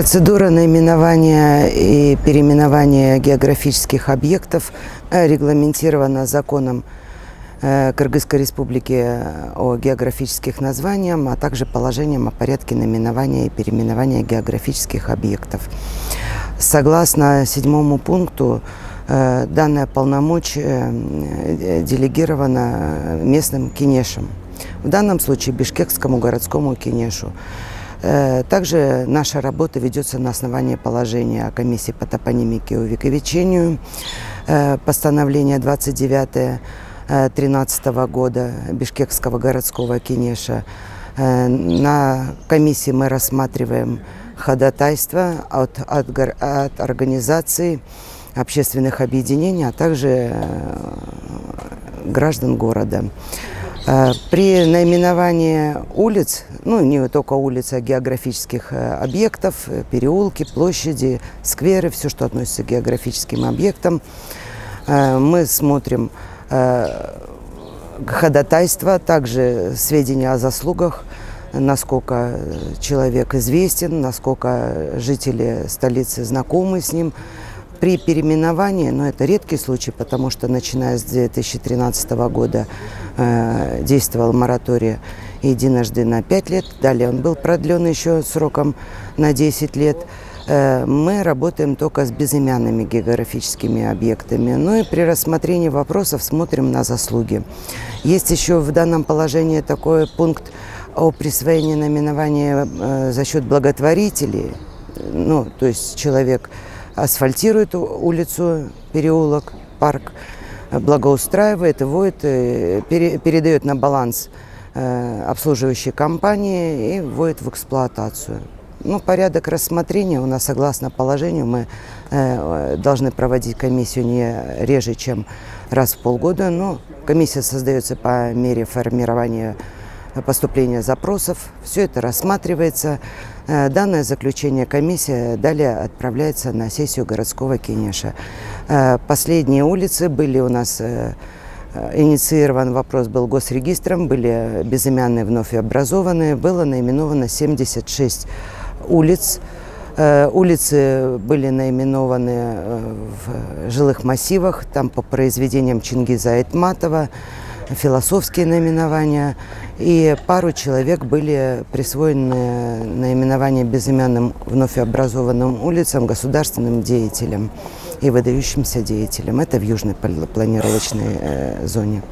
Процедура наименования и переименования географических объектов регламентирована законом Кыргызской Республики о географических названиях, а также положением о порядке наименования и переименования географических объектов. Согласно 7 пункту, данное полномочие делегировано местным кенешам, в данном случае Бишкекскому городскому кенешу. Также наша работа ведется на основании положения о комиссии по топонимике и увековечению, постановление 29/13 года Бишкекского городского кенеша. На комиссии мы рассматриваем ходатайства от организаций, общественных объединений, а также граждан города. При наименовании улиц, не только улиц, а географических объектов, переулки, площади, скверы, все, что относится к географическим объектам, мы смотрим ходатайства, также сведения о заслугах, насколько человек известен, насколько жители столицы знакомы с ним. При переименовании, это редкий случай, потому что начиная с 2013 года действовал мораторий единожды на 5 лет, далее он был продлен еще сроком на 10 лет. Мы работаем только с безымянными географическими объектами. И при рассмотрении вопросов смотрим на заслуги. Есть еще в данном положении такой пункт о присвоении наименования за счет благотворителей. То есть человек асфальтирует улицу, переулок, парк, благоустраивает, вводит, передает на баланс обслуживающей компании и вводит в эксплуатацию. Порядок рассмотрения у нас, согласно положению, мы должны проводить комиссию не реже, чем раз в полгода, но комиссия создается по мере формирования поступления запросов. Все это рассматривается. Данное заключение комиссия далее отправляется на сессию городского кенеша. Последние улицы были у нас, инициирован вопрос был госрегистром, были безымянные вновь образованные, было наименовано 76 улиц. Улицы были наименованы в жилых массивах, там по произведениям Чингиза Айтматова, философские наименования, и пару человек были присвоены наименования безымянным вновь образованным улицам, государственным деятелям и выдающимся деятелям. Это в южной планировочной зоне.